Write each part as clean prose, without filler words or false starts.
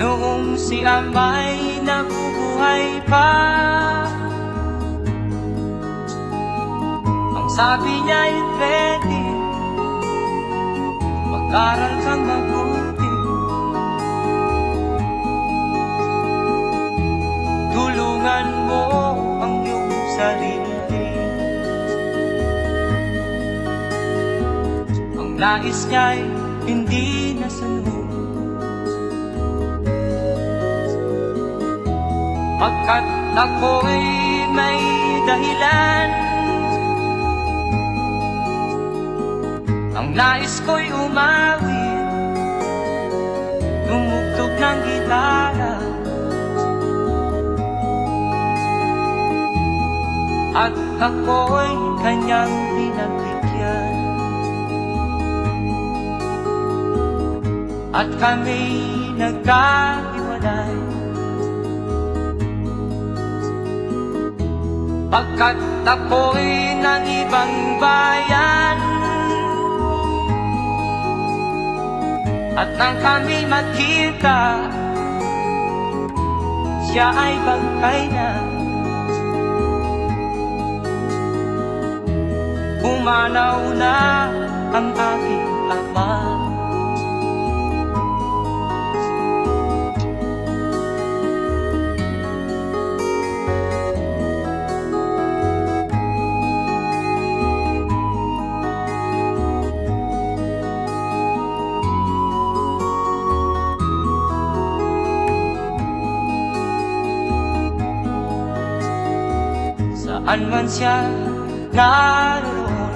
Noong si Amay nabubuhay pa, ang sabi niya ay ready, mag-aral kang mabuti, tulungan mo ang iyong sarili. Ang nais niya'y hindi nasunod, pagkat ako'y may dahilan. Ang nais ko'y umawit, tumugtog ng gitara, at ako'y kanyang pinagbigyan. At kami nagkahiwalay, pagkat ako'y ng ibang bayan. At nang kami magkita, siya ay bangkay na. Pumanaw na ang aking ama. Saan man siya naroon,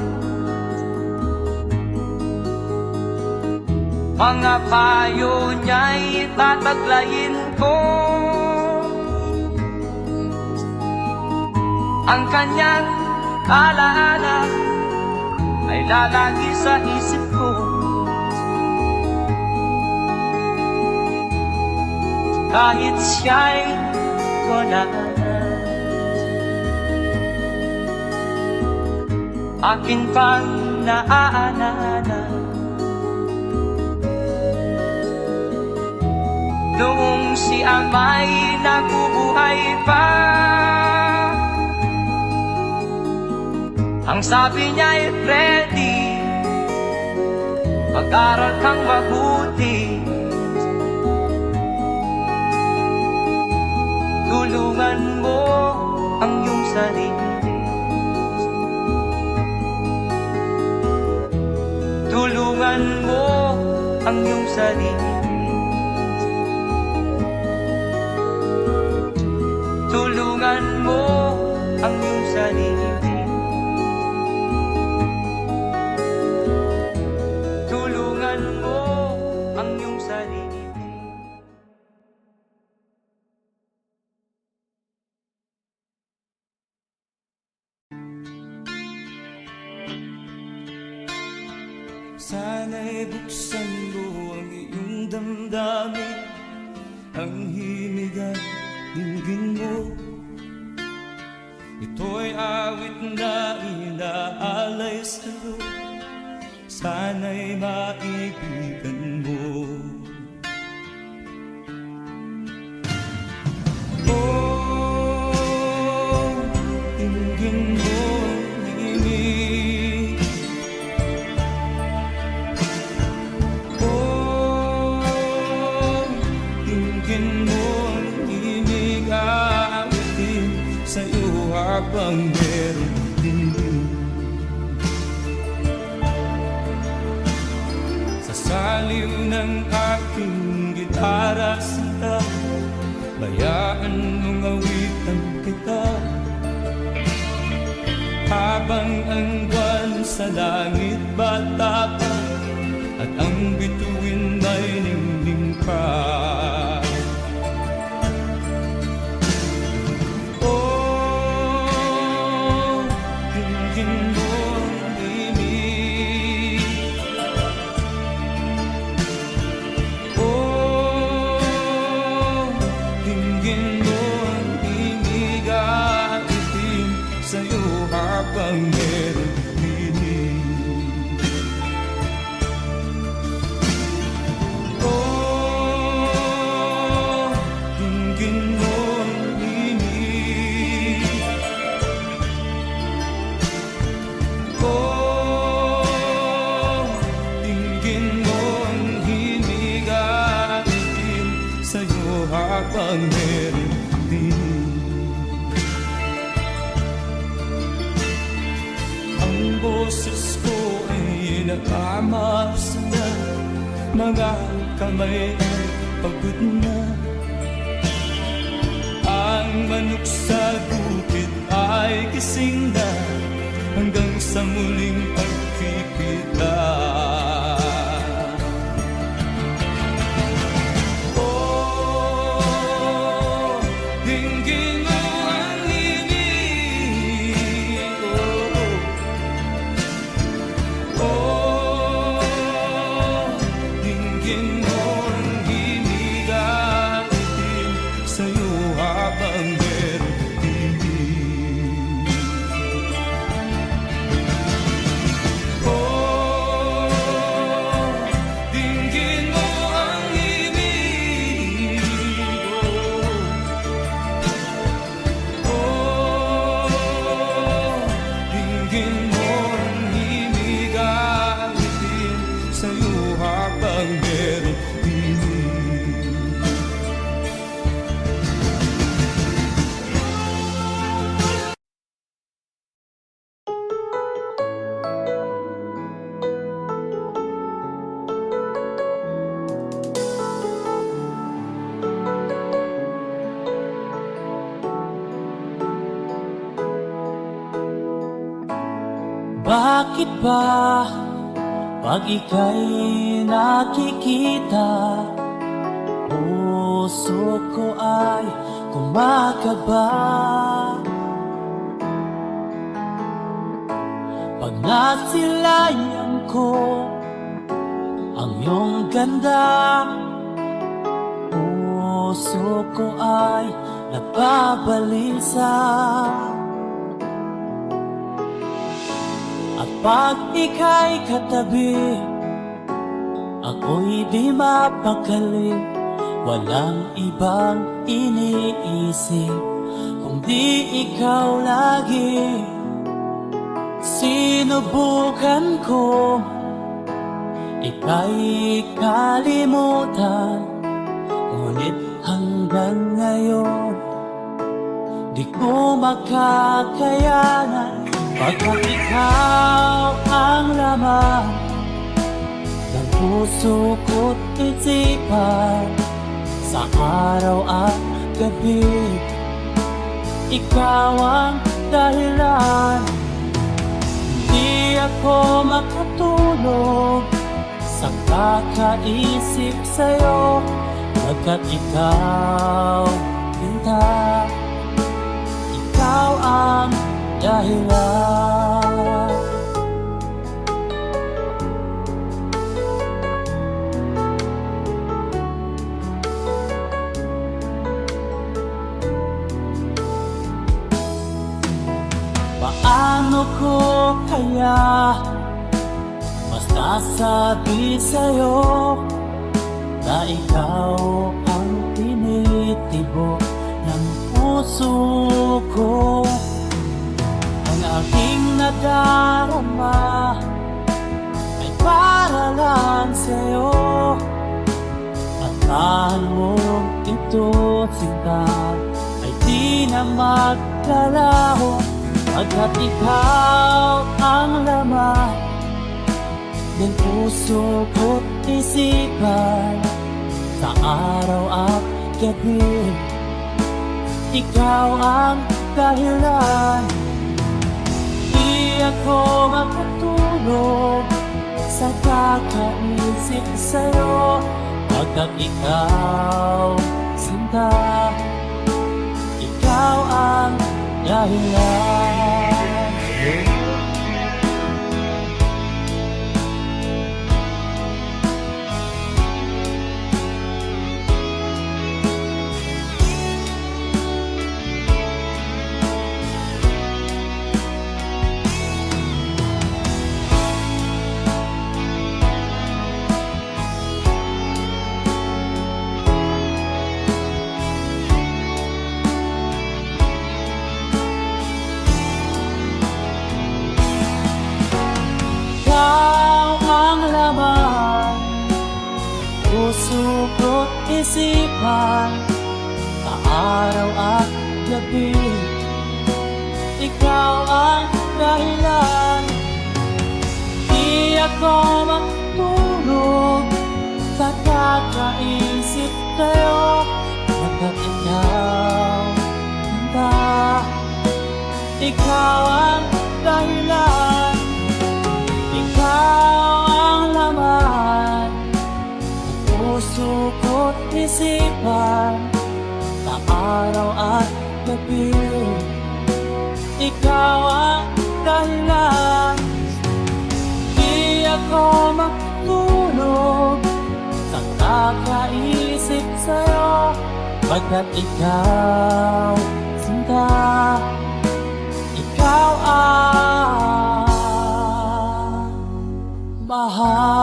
mga payo niya'y tataglayin ko. Ang kanyang alaala ay lalagi sa isip ko. Kahit siya'y wala na, akin pang naaalala. Noong si Amay nabubuhay pa, ang sabi niya ay ready, mag-aral kang mabuti, tulungan mo ang iyong sarili. Tulungan mo ang iyong sarili. Tulungan mo ang iyong sarili. Tulungan mo ang iyong sarili. Sana'y buksan mo ang iyong damdamin, ang himig at dinggin mo. Ito'y awit na inaalay sa'yo, sana'y maibigan mo. Oh, dinggin mo ang himig. Habang meron din sa saliw ng aking gitara sila, bayaan mong awitan kita. Habang ang buwan sa langit bata pa, at ang bituin ay ningning pa. Habang meron dinig, habang meron din. Ang boses ko ay nakamasa na, mga kamay ay pagod na. Ang manok sa bukid ay gising na, hanggang sa muling pagkikita. Oh, dinggin mo ang himig ko. Oh, dinggin mo ang himig at itin sa'yo habang meron din. Oh, dinggin mo ang himig ko. Oh, dinggin mo ang himig at itin sa'yo habang meron din. Bakit ba pag ika'y nakikita, puso ko ay kumakaba? Pag nasilayan ko ang iyong ganda, puso ko ay nababalisa. At pag ika'y katabi, ako'y di mapakali. Walang ibang iniisip kundi ikaw lagi. Sinubukan ko ika'y kalimutan, ngunit hanggang ngayon di ko makakayanan. Pagkat ikaw ang laman ng puso ko't isipan, sa araw at gabi ikaw ang dahilan. Hindi ako makatulog sa kakaisip sa'yo, pagkat ikaw, Linda, ikaw ang dahilan. Paano ko kaya masasabi sa'yo na ikaw ang tinitibok ng puso ko? Ang aking nadarama ay para lang sa'yo, at mahal mo ito, sinta, ay di na maglalaho. Pagkat ikaw ang laman ng puso ko't isipan, sa araw at gabi ikaw ang dahilan. Di ako makatulog sa kakaisip sa'yo, pagkat ikaw, sinta, ikaw ang dahilan. Puso ko't isipan, araw at gabi. Ikaw ang dahilan, di ako matulog sa kakaisip sa'yo. Pagkat ikaw, ikaw ang dahilan, ikaw ang laman ng puso ko't isipan sa araw at gabi. Ikaw ang dahilan, di ako matulog sa kakaisip sa'yo. Pagkat ikaw, sinta, ikaw ang mahal.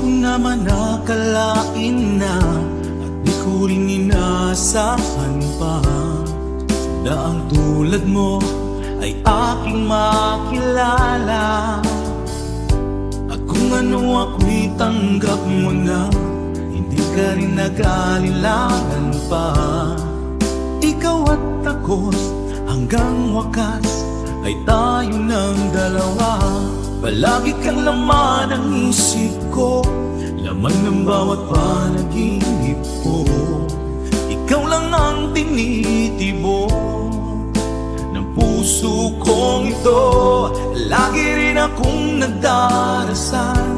Naman nakalain na at di ko rin inaasahan pa na ang tulad mo ay aking makilala. At kung ano ako'y tanggap mo na, hindi ka rin nag-alilangan pa. Ikaw at ako hanggang wakas ay tayo ng dalawa. Palagi kang laman ng isip ko, laman ng bawat panaginip ko. Ikaw lang ang tinitibok ng puso kong ito. Lagi rin akong nagdarasal,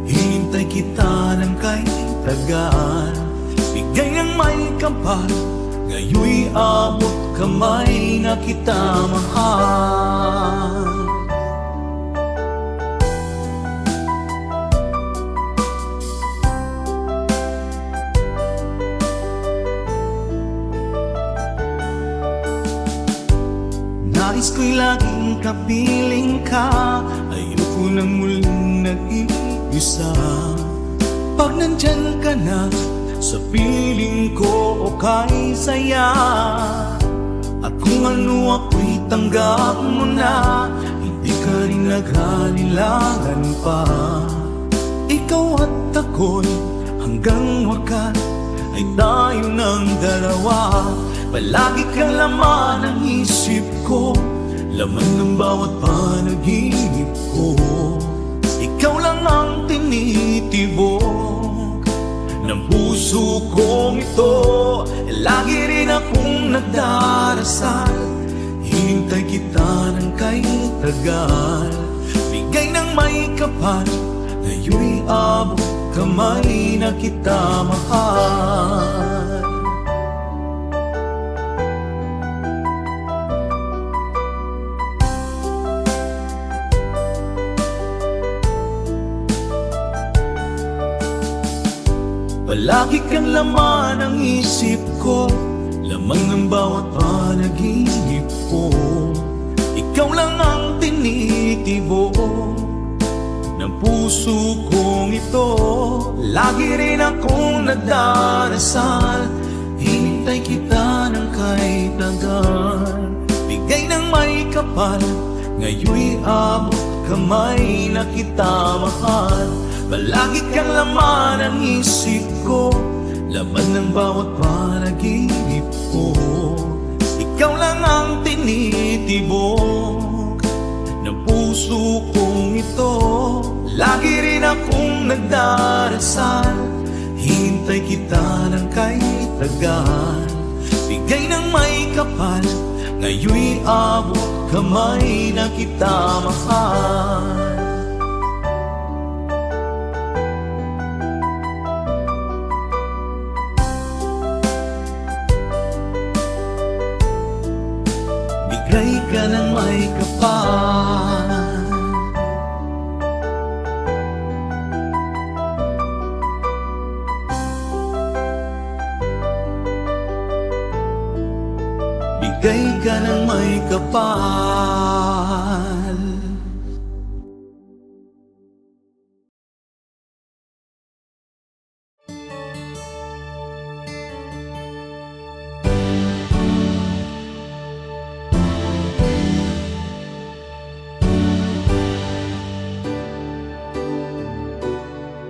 hinintay kita ng kay tagal. Bigay ng may kapal, ngayoy abot kamay na kita mahal. Nais ko'y laging kapiling ka, ayoko nang muling nag-iisa. Pag nandyan ka na, sa piling ko okay saya. At kung ano ako'y tanggap mo na, hindi ka rin naghalilangan pa. Ikaw at ako'y hanggang wakas ay tayo ng dalawa. Palagi kang laman ng isip ko, laman ng bawat panaginip ko. Ikaw lang ang tinitibok ng puso kong ito. Lagi rin akong nagdarasal, hinintay kita ng kay tagal. Bigay ng may kapal, ngayoy abot kamay na kita mahal. Palagi kang laman ng isip ko, laman ng bawat panaginip ko. Ikaw lang ang tinitibok ng puso kong ito. Lagi rin akong nagdarasal, hinintay kita ng kay tagal. Bigay ng may kapal, ngayoy abot kamay na kita mahal. Palagi kang laman ng isip ko, laman ng bawat panaginip ko. Ikaw lang ang tinitibok ng puso kong ito. Lagi rin akong nagdarasal, hintay kita ng kay tagal. Bigay ng may kapal, ngayoy abot kamay na kita mahal. Bigay ka ng may kapal. bigay ka ng may kapal.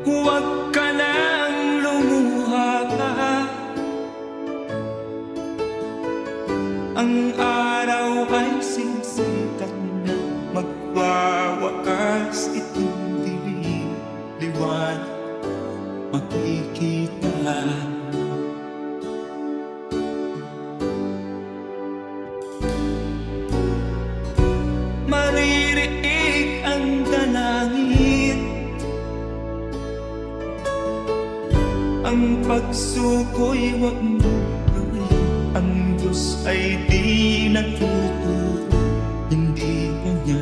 Huwag ka nang lumuha pa. Ang araw ay sisikat na, magwawakas itong dilim. Liwanag makikita. Maririnig ang dalangin, ang pagsuko'y huwag mo gawin. Ang Diyos ay di natuturo, hindi kanya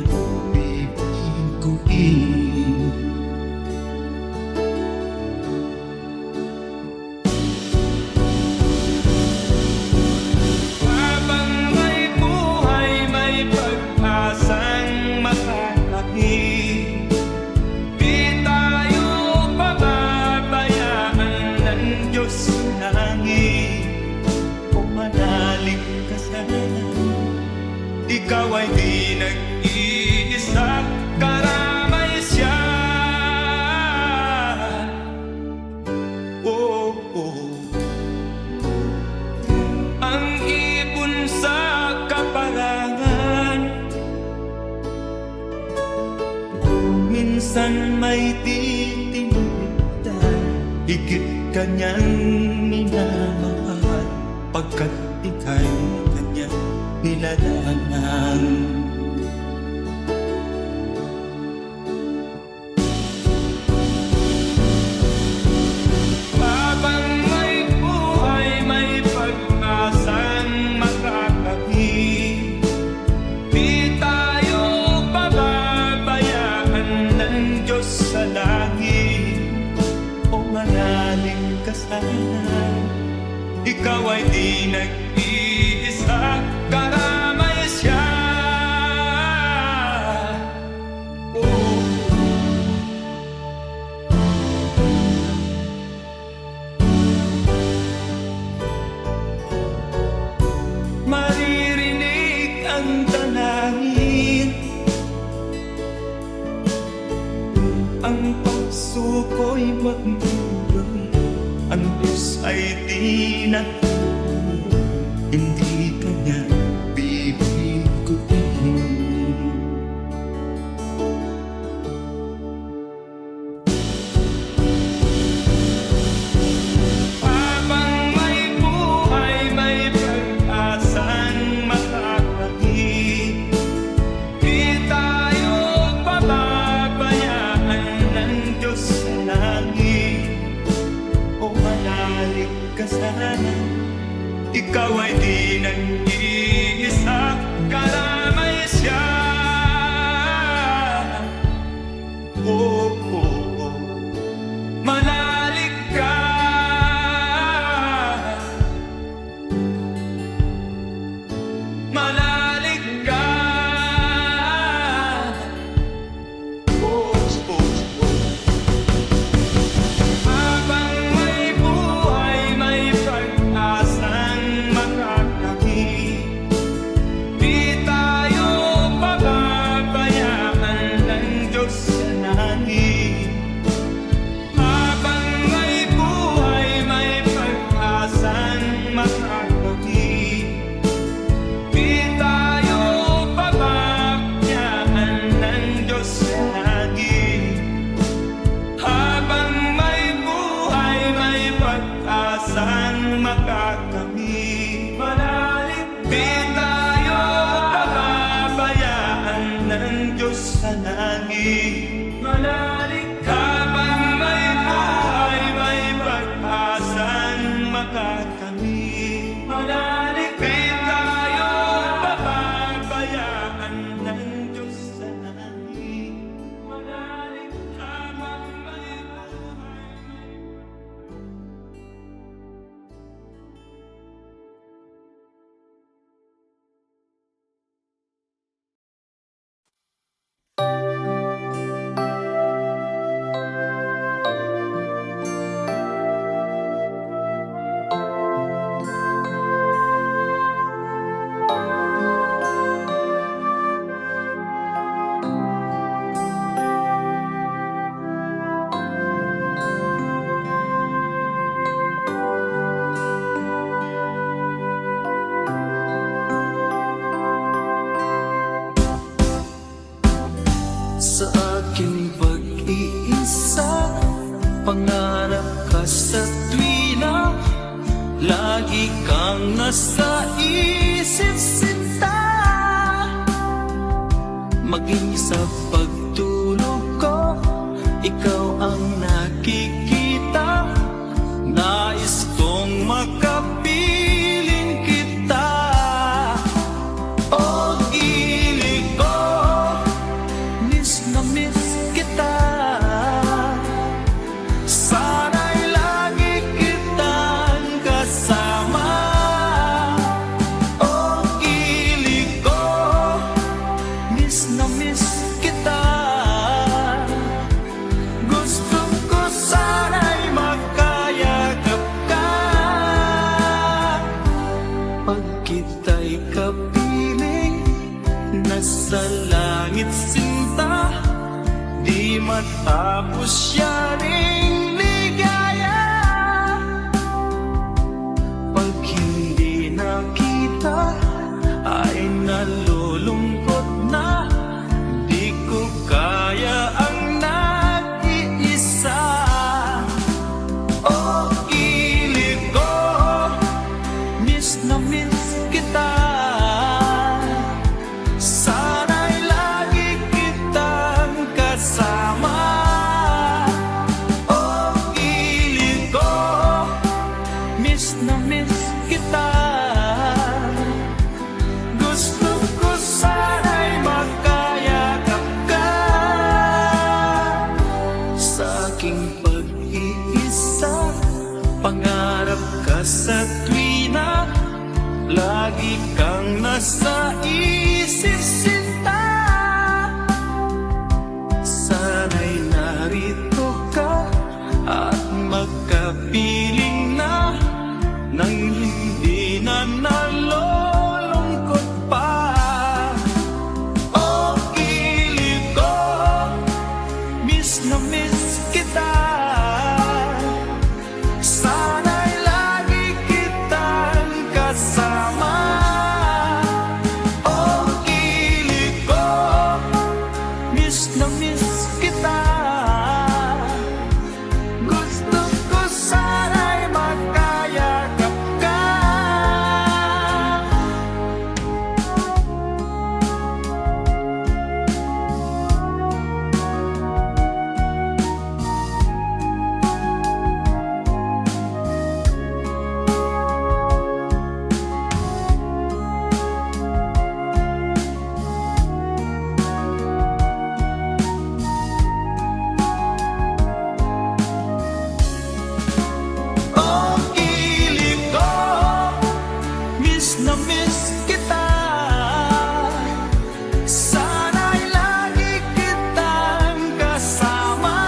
bibiguin. Habang may buhay, may pag-asang makakakit. Di tayo pababayaan ng Diyos sa langit. O manalig ka sana, ikaw ay di nag-iisa, karamay siya. Oh, oh. Ang ibon sa kaparangan, minsan may titinutan. Higit kanyang minamahal, pagkat ika'y kanyang nilalangan. Habang may buhay, may pag-asang makakakit. Di tayo pababayaan ng Diyos sa langit. O manalig ka sana, ikaw ay di nag-iisa, karamay siya. Oh. Maririnig ang dalangin, ang pagsuko'y huwag mo gawin. Ang Diyos ay di natuturo, hindi kanya bibiguin. Habang may buhay, may pag-asang makakakit. Di tayo pababayaan ng Diyos sa langit. O manalig ka sana, ikaw ay di nag-iisa, karamay siya. Oh, oh, oh. Manalig ka, manalig ka. Oh, oh, oh. Habang may buhay, may pag-asang makakakit. Di tayo pababayaan ng Diyos sa langit. Habang may buhay, may pag-asang makakakit. Di tayo pababayaan ng Diyos sa langit. Habang may buhay, may pag-asang makakamit. Manalig, di tayo pababayaan ng Diyos sa langit. Manalig, habang may buhay, may pag-asang makakamit. Manalig, di tayo pababayaan ng Diyos sa langit. Manalig, habang may buhay. pangarap ka sa tuwina, lagi kang nasa isip sinta. Maging sa pagtulog ko, ikaw ang nakikita. Nais kong makapiling kita. O gili ko, miss na miss kita. Sana'y lagi kitang kasama. O gili ko, miss na miss kita. Gusto ko sana'y magkayakap ka. Pag kita'y kapiling, nasa langit sinta, di matapos siya ring ligaya. Pag hindi nakita, ay nalulungkot na. Di ko kaya ang nag-iisa. O gili ko, miss na miss kita. Sana'y lagi kitang kasama. O gili ko, miss na miss kita. Gusto ko sana'y magkayakap ka. Sa aking pag-iisa, pangarap ka sa tuwina, lagi kang nasa isip sinta. Sana'y narito ka at magkapiling na, nang hindi na nalulungkot pa. O gili ko, miss na miss kita. Sana'y lagi kitang kasama. O gili ko, miss na miss kita. Gusto ko sana'y magkayakap ka. O gili ko, miss na miss kita. Sana'y lagi kitang kasama.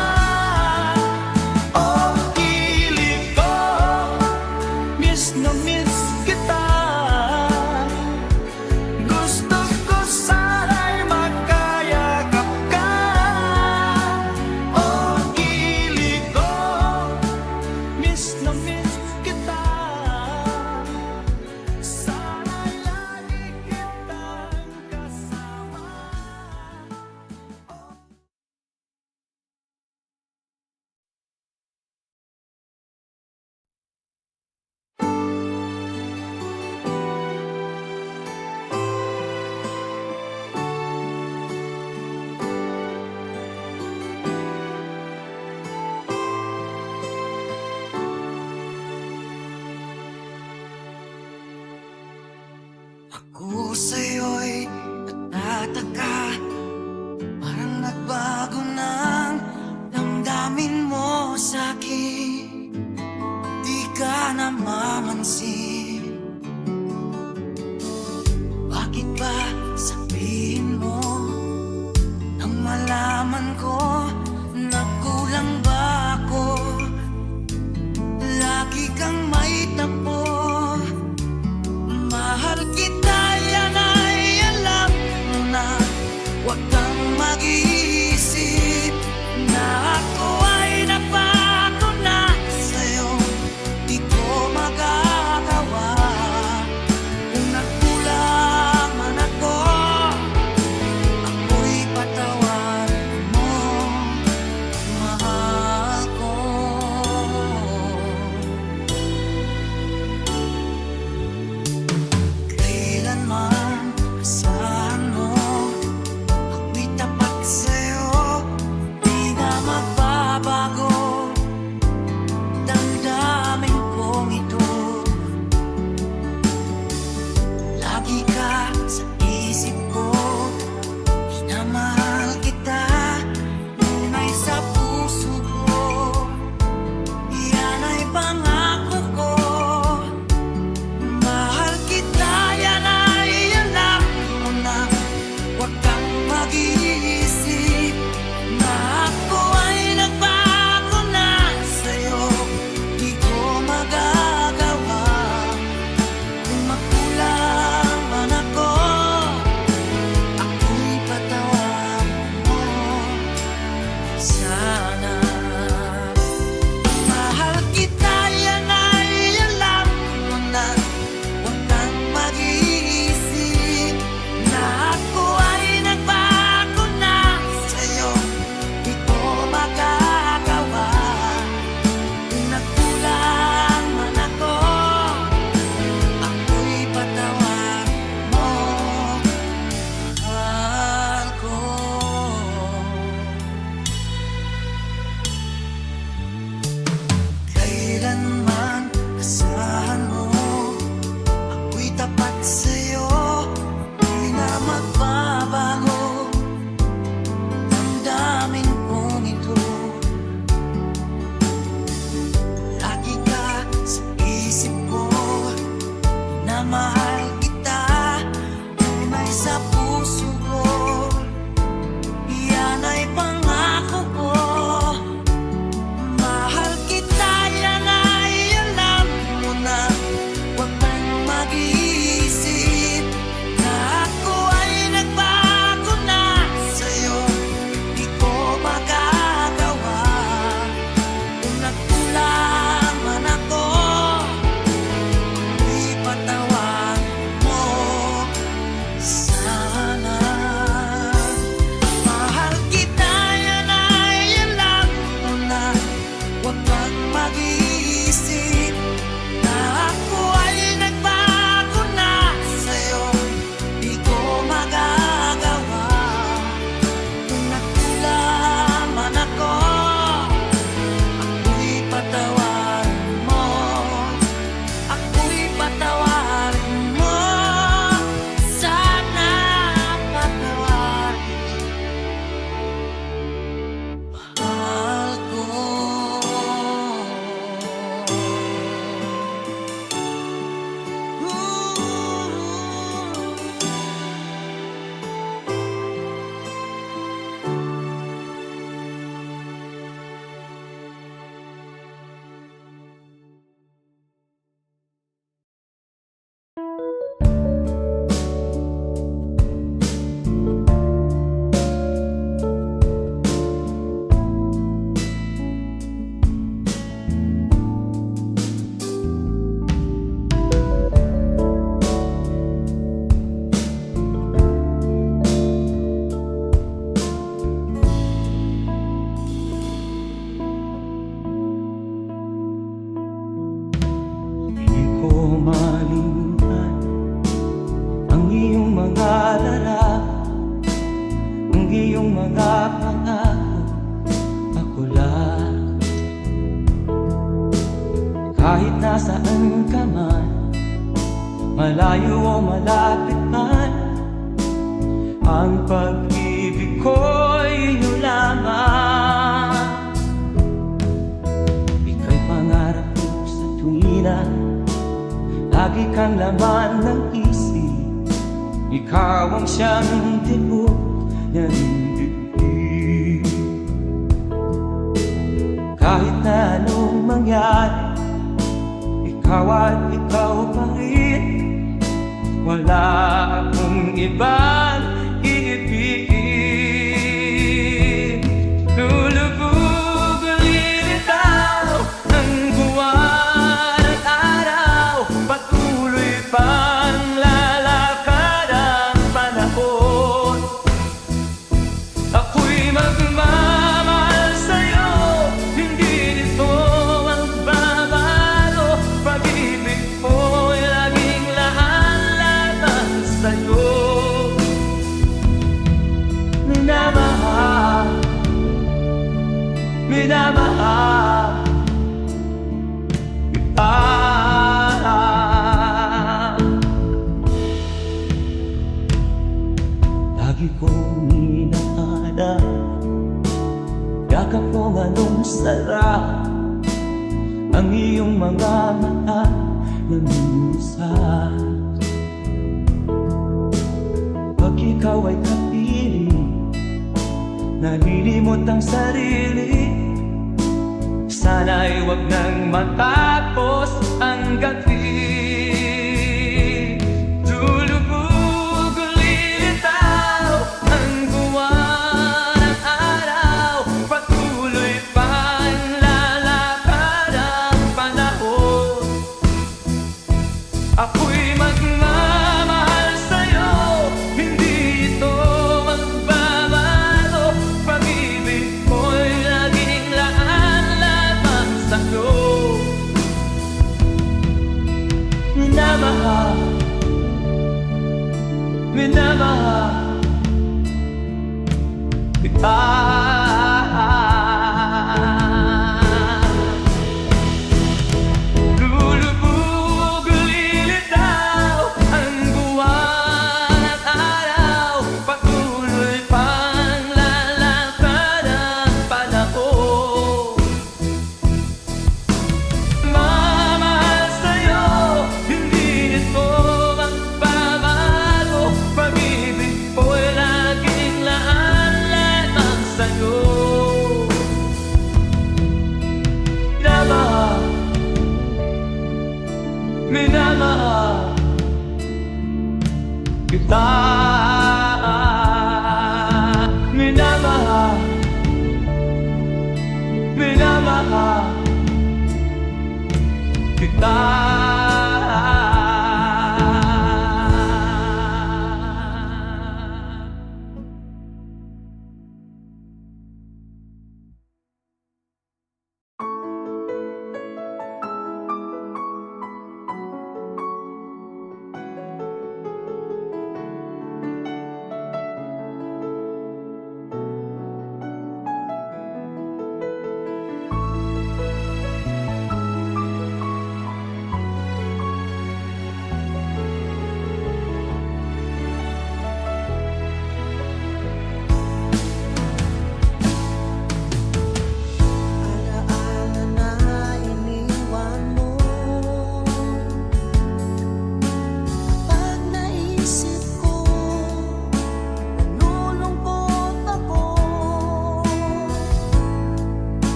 O gili ko, miss na miss kita. Gusto ko sana'y magkayakap ka. O gili ko, miss na miss kita. Sana'y lagi kitang kasama. Ako sa'yo'y natataka, parang nagbago ng damdamin mo sa'kin. Di ka namamansin. Bakit ba sabihin mo nang malaman ko na kulang ba ako? Lagi kang may tapo. Mahal kita, yan ay alam mo na. Huwag kang mag-iisip na ako ay napako na sa'yo. Di ko magagawa. ko malimutan ang iyong mga larap, ang iyong mga pangako. Ako lang, kahit nasaan ka man, malayo o malapit man, ang pag-ibig ko'y iyo lamang. Ika'y pangarap ko sa tuwina, lagi kang laman ng isip. Ikaw ang siyang tibok ng dibdib. Kahit na anong mangyari, ikaw at ikaw pa rin. Wala akong ibang iibigin. Lulubog ang lilitaw ng buwan at araw, patuloy pang lalakad ang panahon. Ako'y magmamahal sa'yo, hindi nito magbabago. Pag-ibig ko'y laging laan-laban sa'yo. Minamahal, minamahal kita. Lagi kong inahanap, yakap kong anong sarap, ang iyong mga mata na minsan. Pag ikaw ay kapiling, nalilimot ang sarili. Sana'y wag nang matapos ang gabi. Lulubog o lilitaw ang buwan at araw, patuloy pang lalakad ang panahon. Ako'y magmamahal sa'yo, hindi ito magbabago. Pag-ibig ko'y laging laan-laban sa'yo. Minamahal, minamahal kita. Lulubog o lilitaw ang buwan at araw, patuloy pang lalakad ang panahon. Mamahal sa'yo, hindi ito magbabago. Pag-ibig ko'y laging laan-laban sa'yo. Minamahal, minamahal kita. Minamahal, minamahal kita.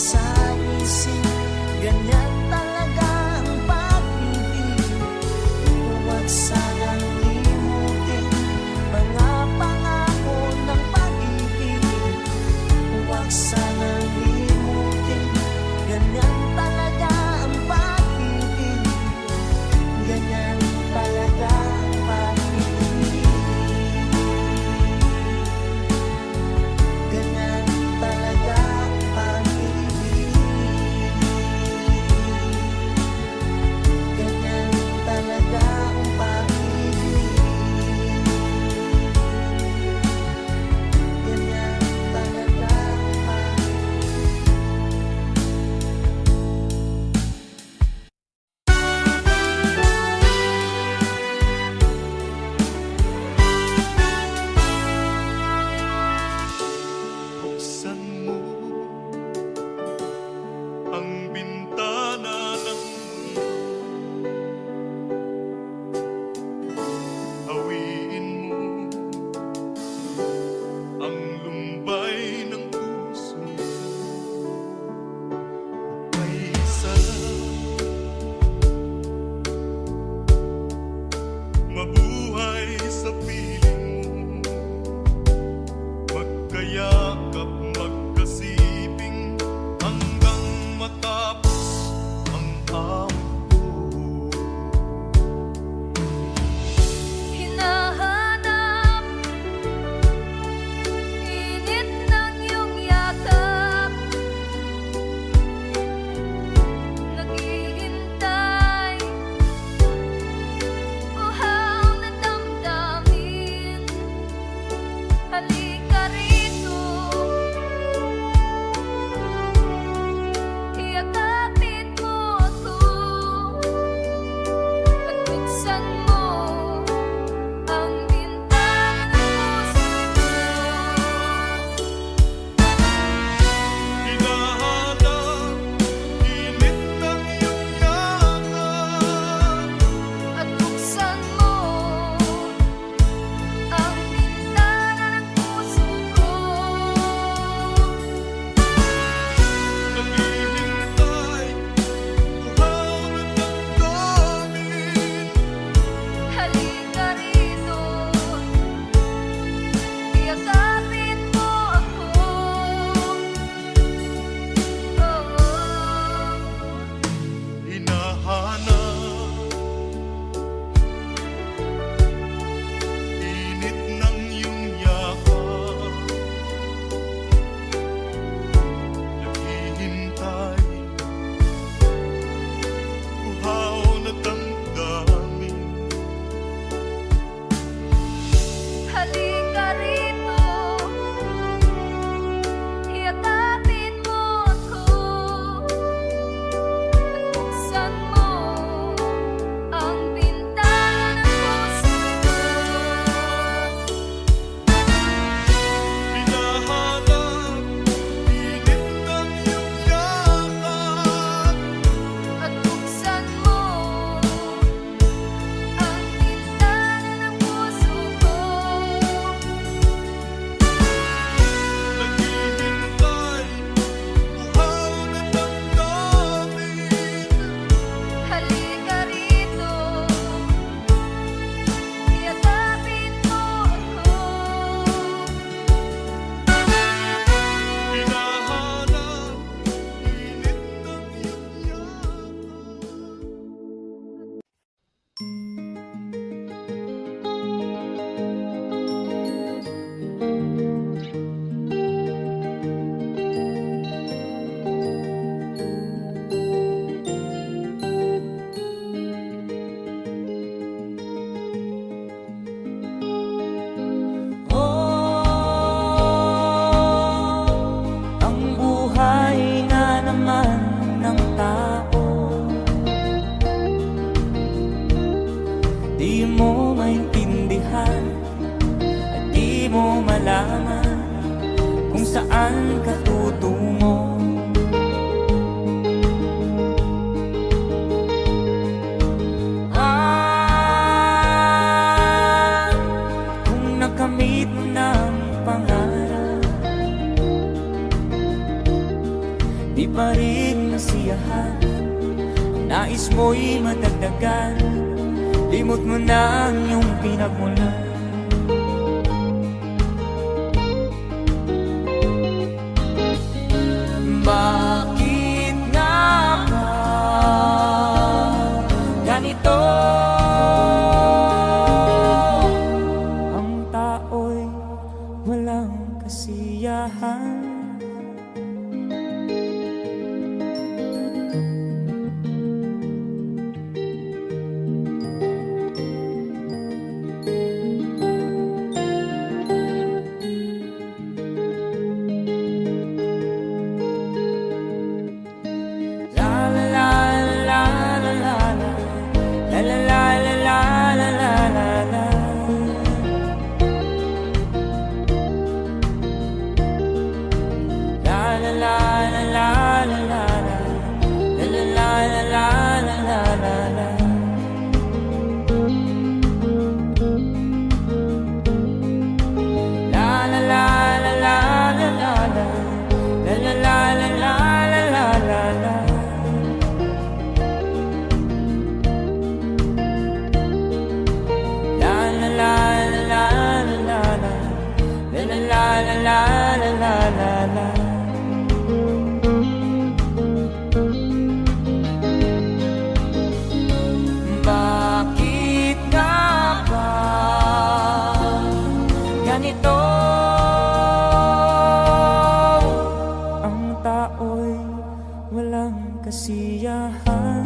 sa isip. Ganyan talaga ang pag-ibig. Huwag sanang limutin mga pangako ng pag-ibig. Huwag sanang limutin, ganyan talaga ang pag-ibig. Ganyan talaga ang pag-ibig. Ganyan talaga ang pag-ibig. maaaring masiyahan, nais mo'y madagdagan, limot mo na ang iyong pinagmulan. Bakit nga ba ganito? Ang tao'y walang kasiyahan. Bakit nga ba ganito? Ang tao'y walang kasiyahan.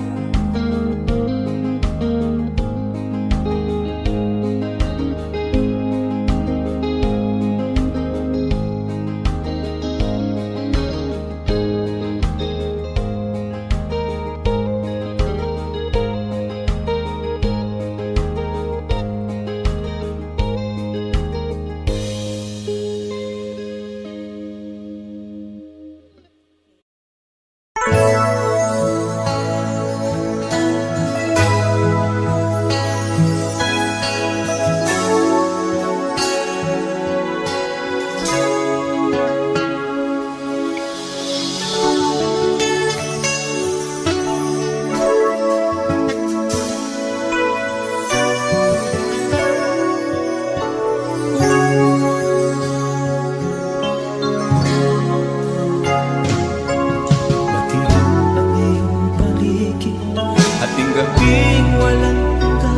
Gabing walang ka,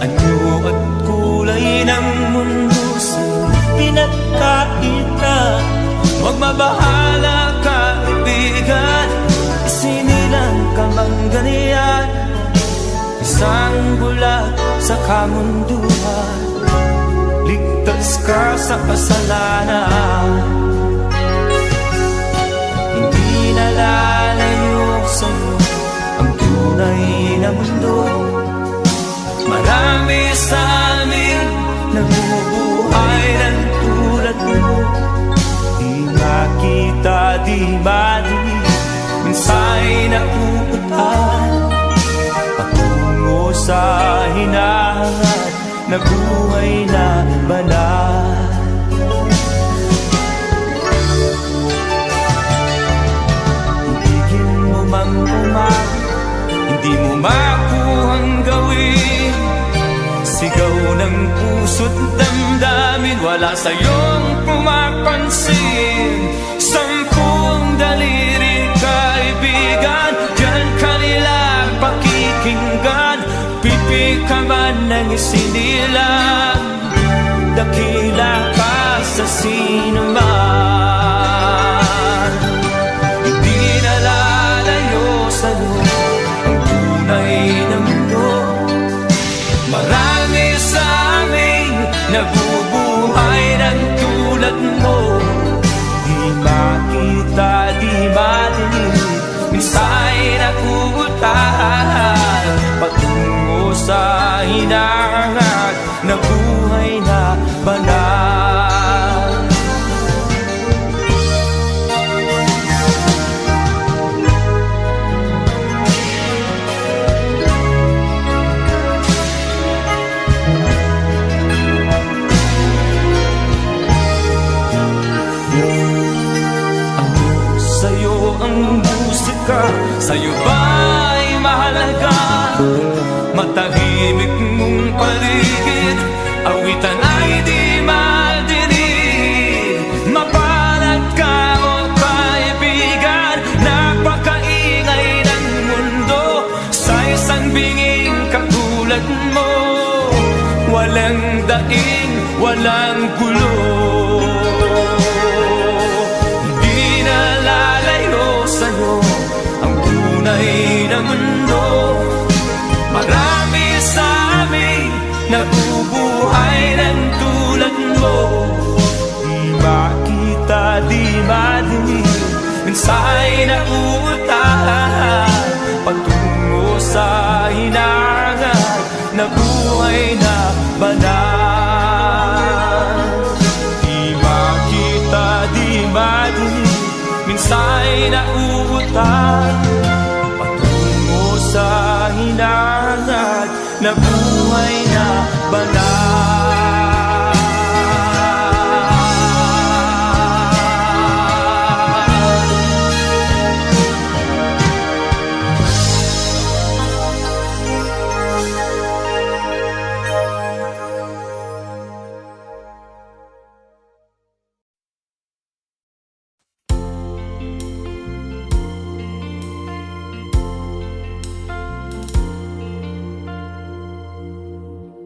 anyo at kulay ng mundo sa pinagkakita. Huwag mabahala kaibigan, isinilang ka mang ganyan, isang bulag sa kamunduhan, ligtas ka sa kasalanan. Hindi nalalayo sa'yo ang tunay na mundo. Marami sa amin namumuhay ng tulad mo. Di makita, di madinig, minsa'y napupuntahan patungo sa hinahangat na buhay na banal. Ibigin mo mang umagi, hindi mo makuhang gawin. Sigaw ng puso't damdamin, wala sa'yong pumapansin. Sampung daliri kaibigan, diyan kanila pakikinggan. Pipi ka man ng isinilang, dakila ka sa sinuman. Hindi nalalayo sa'yo ang tunay na mundo. Marami sa amin nabubuhay ng tulad mo. Di makita, di madinig, minsa'y napupuntahan patungo sa hinahangat na buhay na banal. Sa'yo ang musika, sa'yo ba'y mahalaga? Matahimik mong paligid, awitan ay di madinig. Mapalad ka o kaibigan, napakaingay ng mundo. Sa isang binging katulad mo, walang daing, walang gulo. Hindi na lalayo sa'yo ang tunay na mundo. Marami sa amin nabubuhay ng tulad mo. Di makita, di madinig, minsa'y nauutahan patungo sa hinangan na buhay na banal. Di makita, di madinig, minsa'y nauutahan patungo sa hinangan na buhay na banal.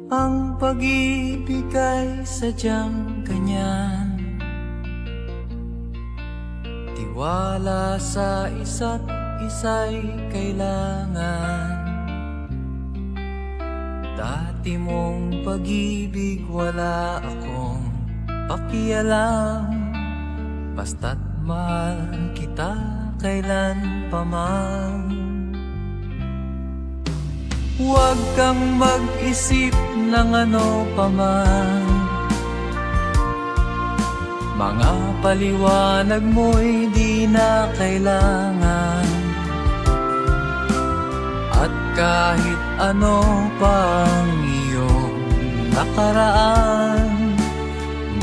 Ang pag-ibig ay sadyang ganyan, tiwala sa isa't isa'y kailangan. Dati mong pag-ibig wala akong pakialam, basta't mahal kita kailan pa man. Huwag kang mag-isip ng ano pa man, mga paliwanag mo'y di na kailangan. At kahit ano pang iyong nakaraan,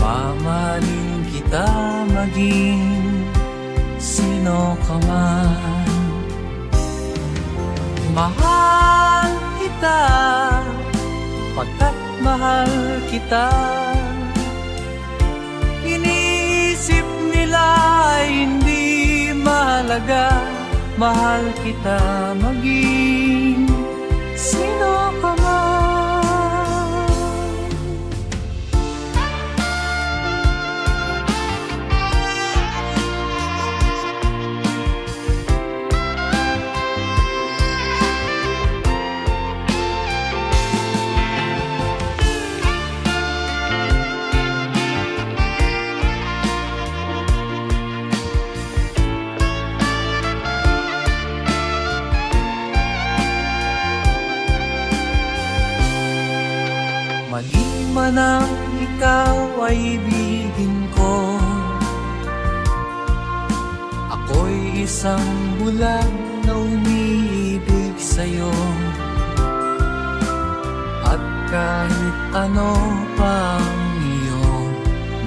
mamahalin kita maging sino ka man. Mahal kita, pagkat mahal kita. Iniisip nila hindi mahalaga, mahal kita maging sino ka man. Mali man ang ikaw ay ibigin ko, ako'y isang bulag na umiibig sa'yo. At kahit ano pang iyong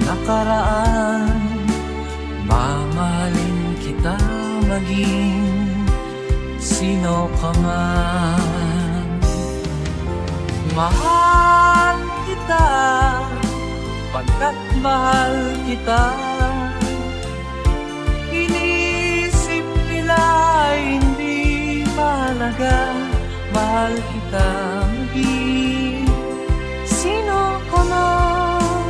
nakaraan, mamahalin kita maging sino ka man. Mahal kita, pagkat mahal kita. Inisip nila hindi mahalaga, mahal kita maging sino ka man.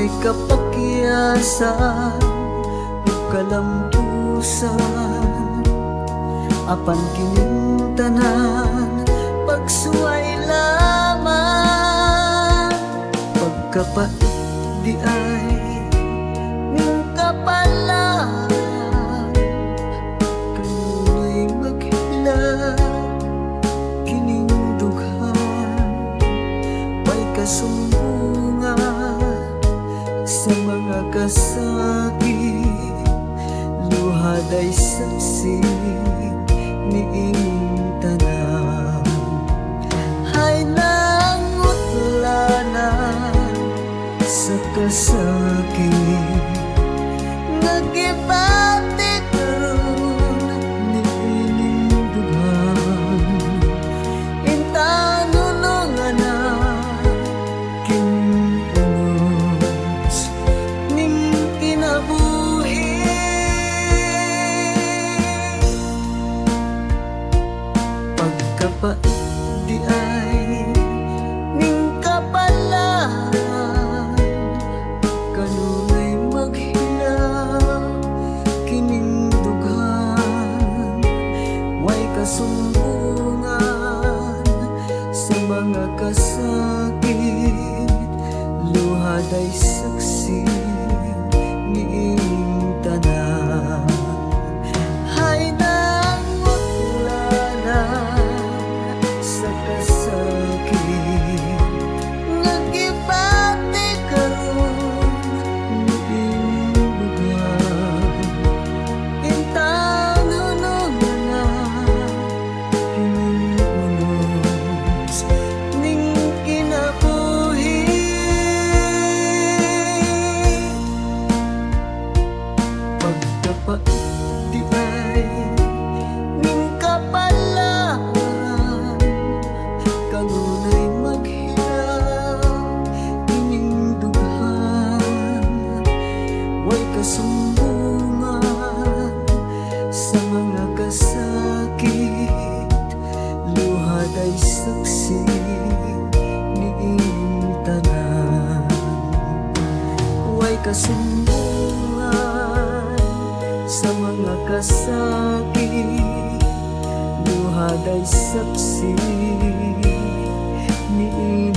may kapakyasan ug kalampusan, apan kining tanan pagsuway lamang. Pagkapait di ay ning kapalan, kanunay maghila kining dughan. May kasumbungan sa mga kasakit, luhad ay saksi niing tanan. Hay nangutlanan sa kasakit, nagibati karon niining dughan. Intanunungan na kinunos ning kinabuhi. Pagkapait di ay ning kapalan, kanunay maghilaw kining dughan. Way kasumbungan sa mga kasakit, luhad ay saksi niing tanan. Hay nangutlanan sa kasakit, nagibati karon niing dughan. Intanunungan na kining unos ning kinabuhi. Pagkapait di ay ning kapalan, kanunay maghilaw kining dughan. Way kasumbungan sa mga kasakit, luhad ay saksi niing tanan. Way kasumbungan sa mga kasakit, luhad ay saksi niing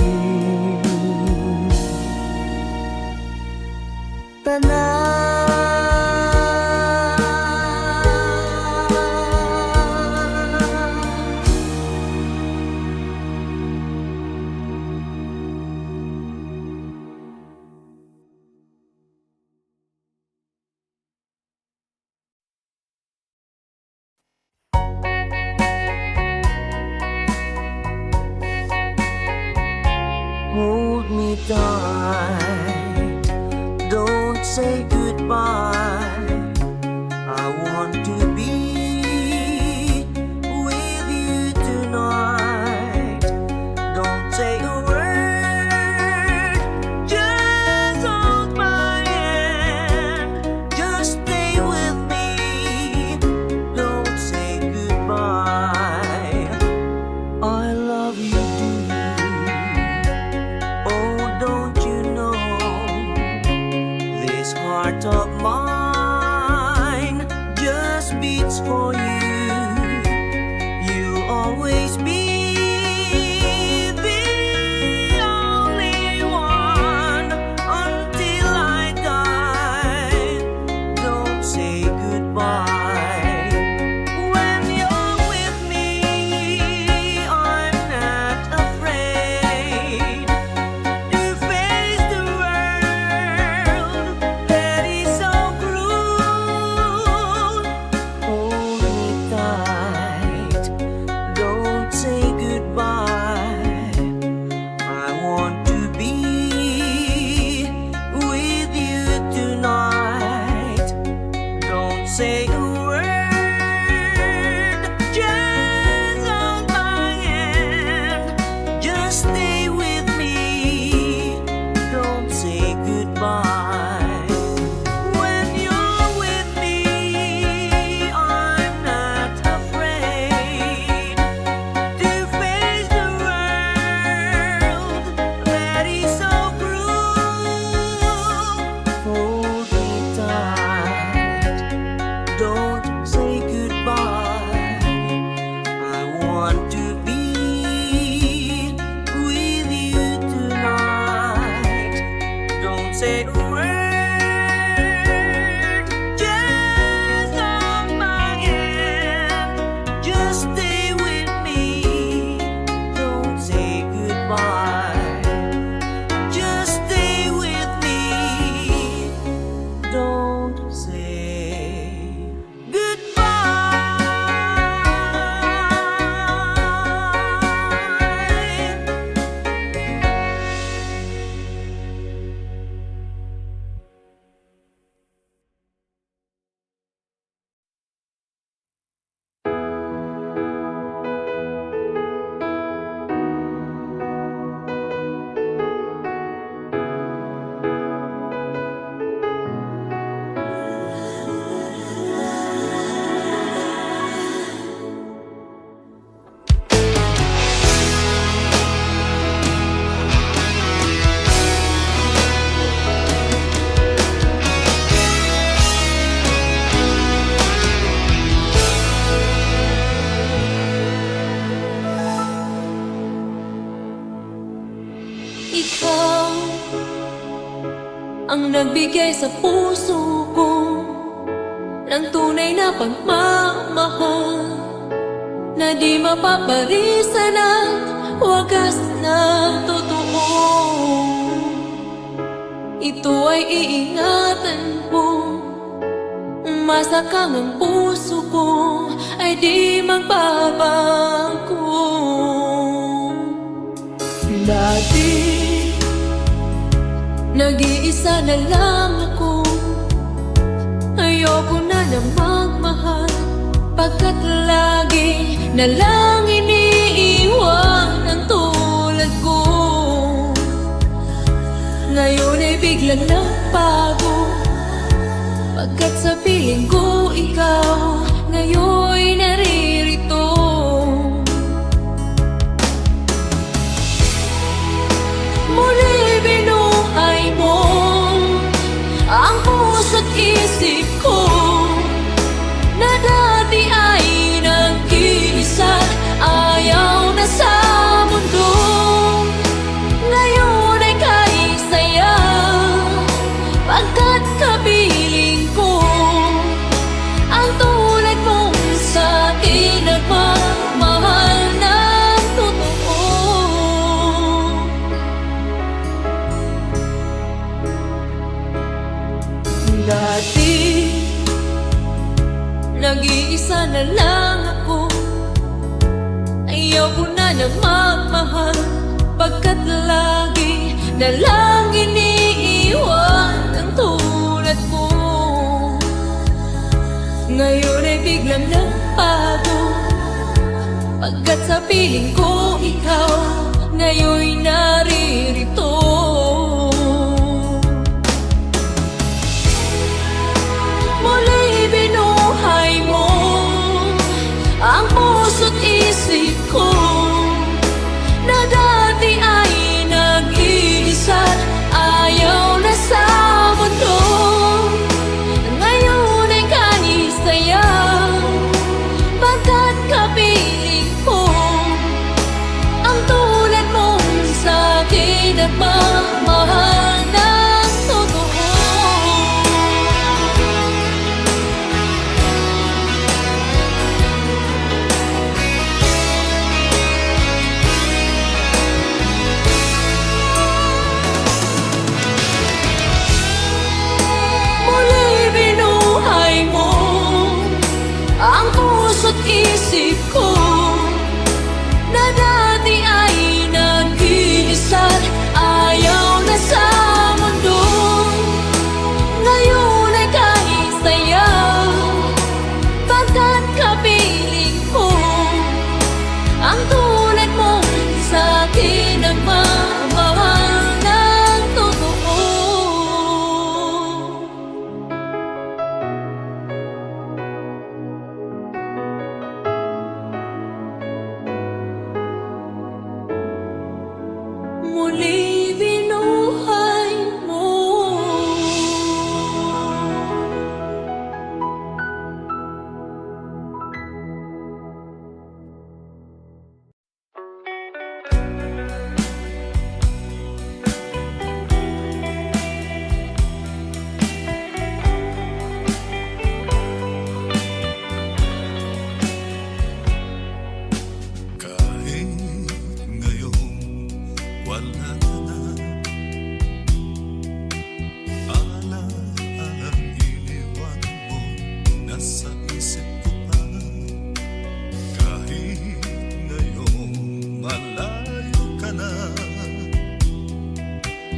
hold me tight, don't say goodbye. I want to be with you tonight. Don't say a word, just hold my hand, just stay with me. Don't say goodbye. I love you, oh, don't you know, this heart of mine just beats for you. You'll always be the only one until I die. Don't say goodbye. When you're with me, I'm not afraid to face the world that is so cruel. Hold me tight, don't say nagbigay sa puso ko ng tunay na pagmamahal na di mapaparisan at wagas na totoo. Ito ay iingatan ko, masakang ang puso ko ay di magbabago. Dati, nag-iisa na lang ako. Ayoko na na magmahal, pagkat lagi na lang iniiwan ang tulad ko. Ngayon ay biglang nagbago, pagkat sa piling ko ikaw ngayon'y naririto. Muli binuhay mo ang puso't isip ko na dati ay nag-iisa, ayaw na sa mundo. Ngayon ay kahit saya, pagkat kapiling ko ang tulad mong sa'kin nagmamahal ng totoo. Dati, nag-iisa na lang ako. Ayaw ko na na magmahal, pagkat lagi na lang iniiwan ang tulad ko. Ngayon ay biglang nagbago, pagkat sa piling ko ikaw ngayon'y naririto. Muli binuhay mo ang puso't isip ko na dati ay nag-iisa, ayaw na sa mundo. Ngayon ay kahit saya, pagkat kapiling ko ang tulad mong sa'kin nagmamahal ng totoo. Muli binuhay mo ang puso't isip ko na dati ay nag-iisa, ayaw na sa mundo. Ngayon ay kahit saya, pagkat kapiling ko ang tulad mong sa'kin nagmamahal ng totoo. Muli binuhay mo. Kahit ngayon wala ka na, alalang iniwan mo, nasa isip ko pa. Kahit ngayon malayo ka na,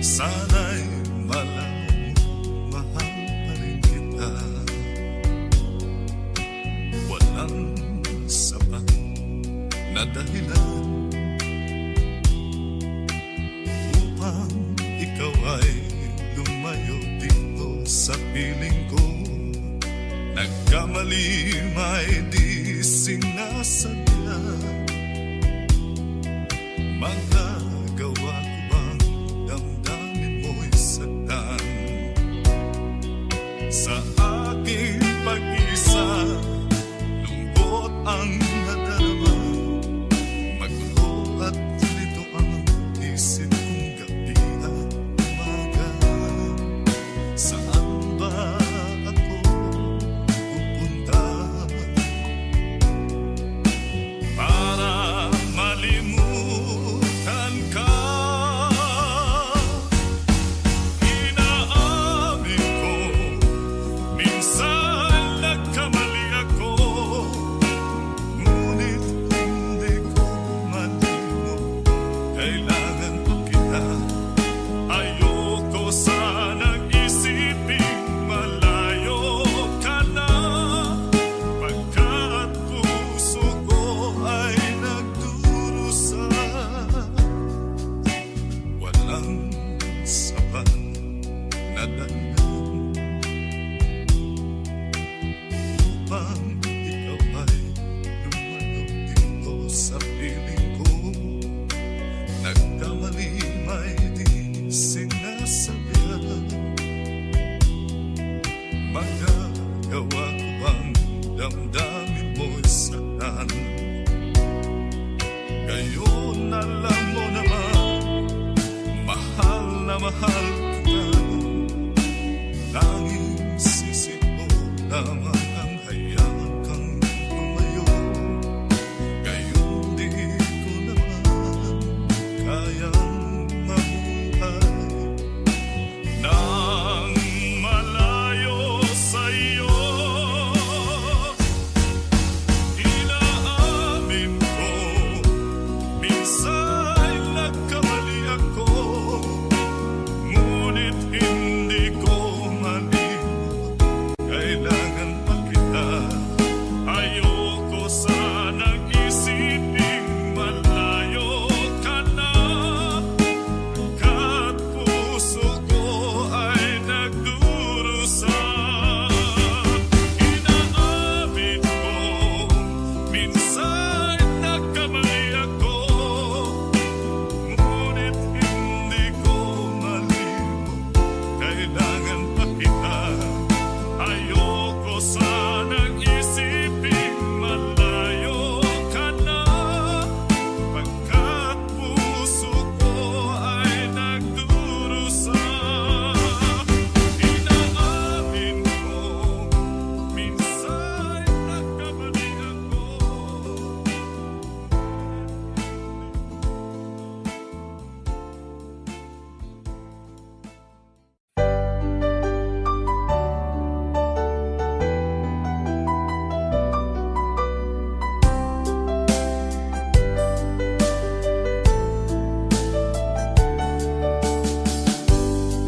sana'y malayo, mahal pa rin kita. Walang sapat na dahilan upang ikaw ay lumayo dito sa piling ko. Nagkamali may di sinasadya, magagawa ko bang damdamin mo'y saktan sa aking pag-isa? Lungkot ang nadarama, magulo at lito ang isip kong gabi at umaga. habang ikaw ay lumalaw dito sa piling ko. Nagkamali may di sinasabihan. Magagawa ko bang damdamin mo'y saktan? Ngayon alam mo naman, mahal na mahal kita. Tanging sisi mo lamang ang hayaan kang lumayo. Ngayon di ko naman kayang mabuhay nang malayo sa'yo. Inaamin ko, minsan nagkamali ako, ngunit hindi ko malimot. Kailangan pa kita. Ayoko sanang isiping malayo ka na, kat puso ko ay nagdurusa. Inaamin ko, minsan nagkamali ako, ngunit hindi ko malimot. Kailangan pa kita. Ayoko sanang isiping malayo ka na, pagkat puso ko ay nagdurusa. Inaamin ko, minsan nagkamali ako.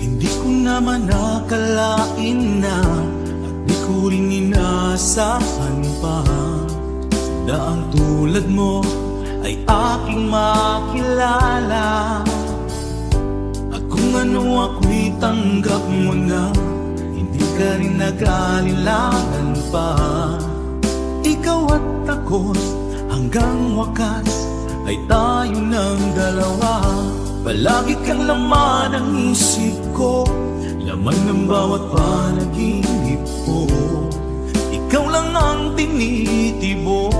Hindi ko naman nakalain na at di ko rin inaasahan pa na ang tulad mo ay aking makilala. At kung ano ako'y tanggap mo na, hindi ka rin nag-alinlangan pa. Ikaw at ako hanggang wakas ay tayo ng dalawa. Palagi kang laman ng isip ko, laman ng bawat panaginip ko. Ikaw lang ang tinitibo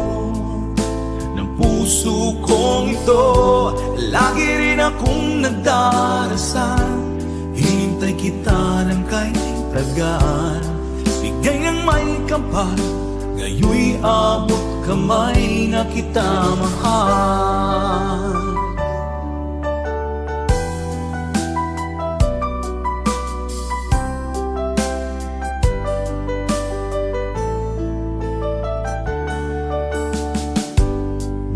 ng puso kong ito. Lagi rin akong nagdarasal, hinintay kita ng kahit tagal. Bigay ng may kapal, ngayoy abot kamay na kita mahal.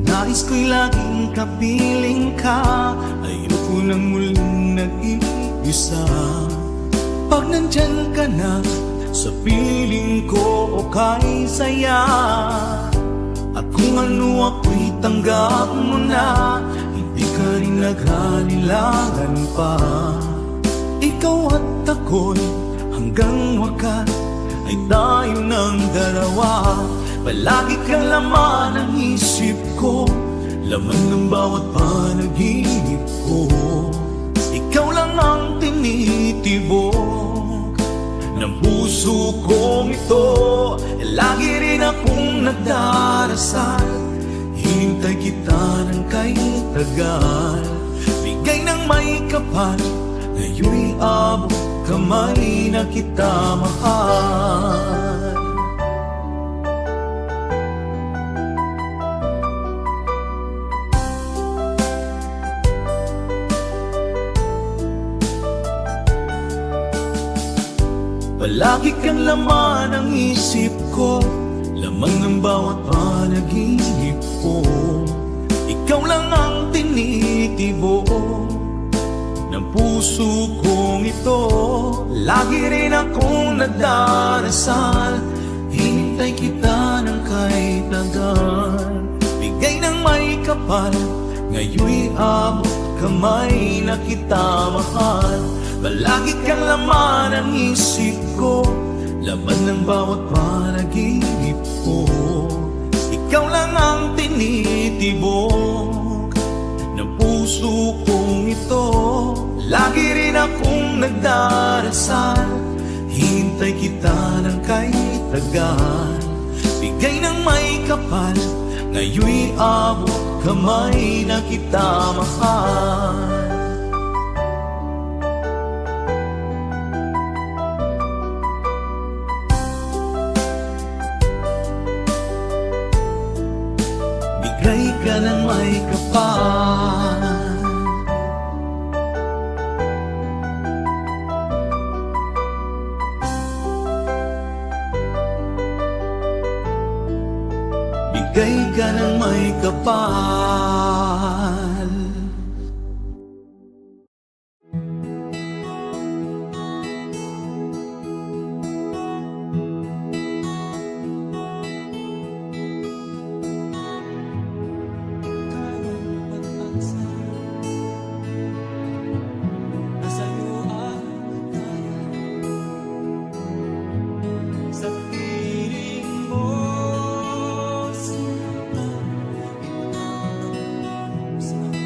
Nais ko'y laging kapiling ka, ayoko nang muling nag-iisa. Pag nandyan ka na, sa piling ko okay saya. At kung ano ako'y tanggap mo na, hindi ka rin nag-alinlangan pa. Ikaw at ako'y hanggang wakas ay tayo ng dalawa. Palagi kang laman ng isip ko, laman ng bawat panaginip ko. Ikaw lang ang tinitibok ng puso kong ito. Lagi rin akong nagdarasal, hinintay kita ng kahit tagal. Bigay ng may kapal, ngayoy abot kamay na kita mahal. Palagi kang laman ng isip ko, laman ng bawat panaginip ko. Ikaw lang ang tinitibo ng puso kong ito. Lagi rin akong nagdarasal, hinintay kita ng kahit tagal. Bigay ng may kapal, ngayoy abot kamay na kita mahal. Palagi kang laman ng isip ko, laman ng bawat panaginip akong nagdarasal, hintay kita ng kay tagal. Bigay ng may kapal, ngayon'y abot kamay na kita mahal. Bigay ka ng may kapal, bigay ka ng may kapal. Sa piling mo, sinta, ikaw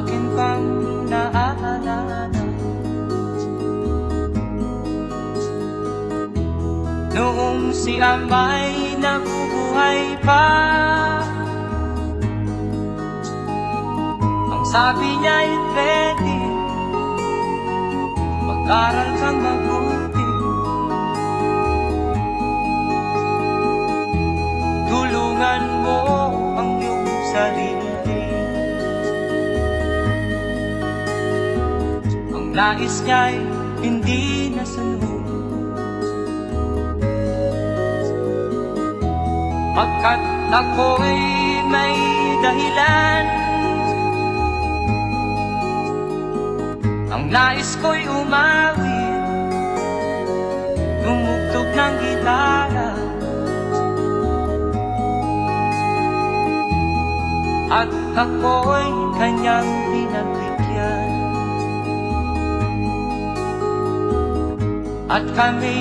akin pang naaalala. Noong si Amay nabubuhay pa, ang sabi niya ay ready, mag-aral kang mabuti, tulungan mo ang iyong sarili. Ang nais niya'y hindi nasunod, pagkat ako'y may dahilan. Ang nais ko'y umawit, tumugtog ng gitara, at ako'y kanyang pinagbigyan. At kami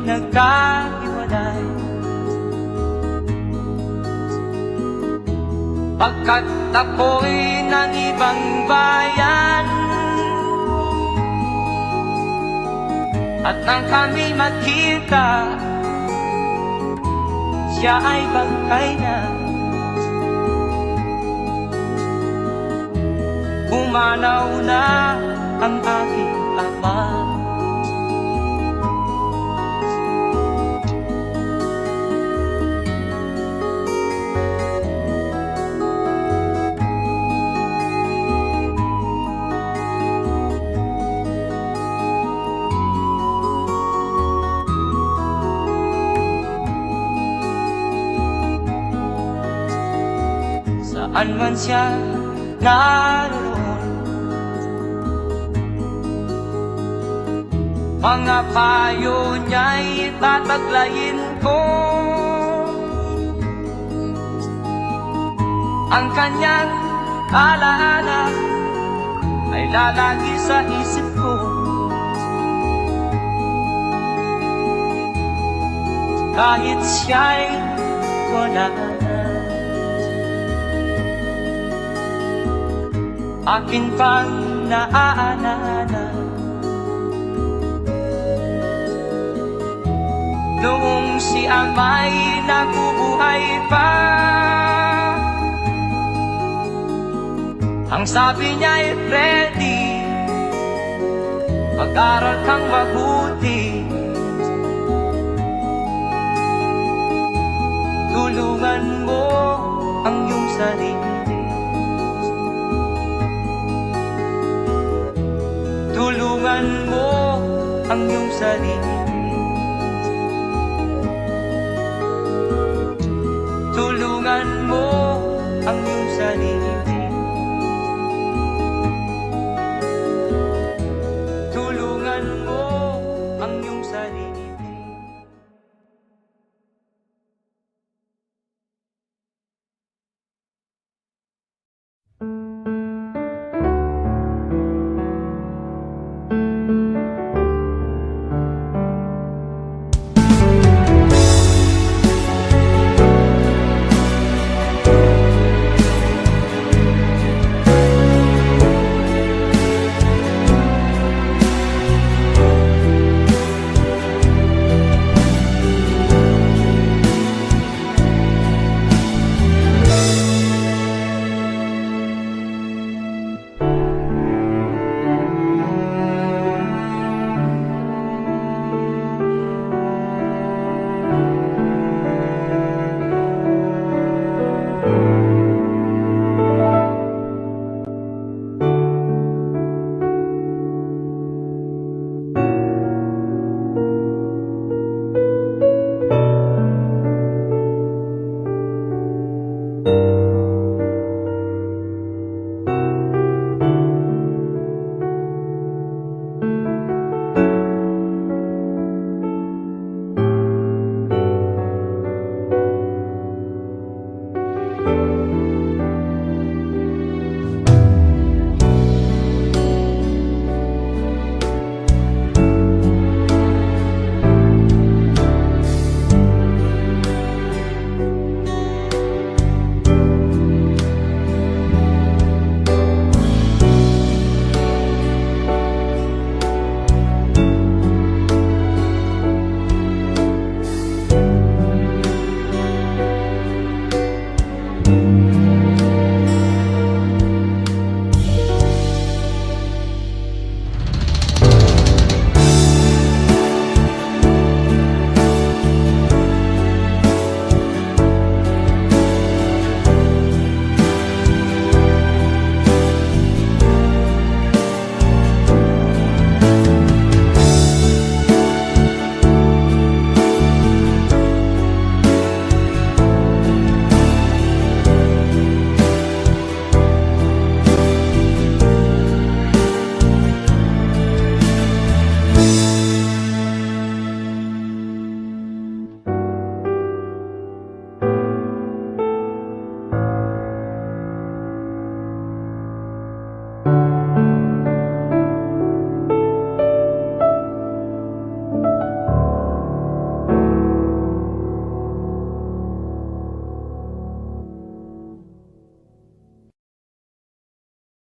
nagkahiwalay, pagkat ako'y ng ibang bayan. At nang kami magkita, siya ay bangkay na. Pumanaw na ang aking ama. Saan man siya naroon, mga payo niya'y tataglayin ko. Ang kanyang alaala ay lalagi sa isip ko. Kahit siya'y wala na, akin pang naaalala. Noong si Amay nabubuhay pa, ang sabi niya ay ready, mag-aral kang mabuti, tulungan mo ang iyong sarili. Tulungan mo ang iyong sarili. Tulungan mo ang iyong sarili.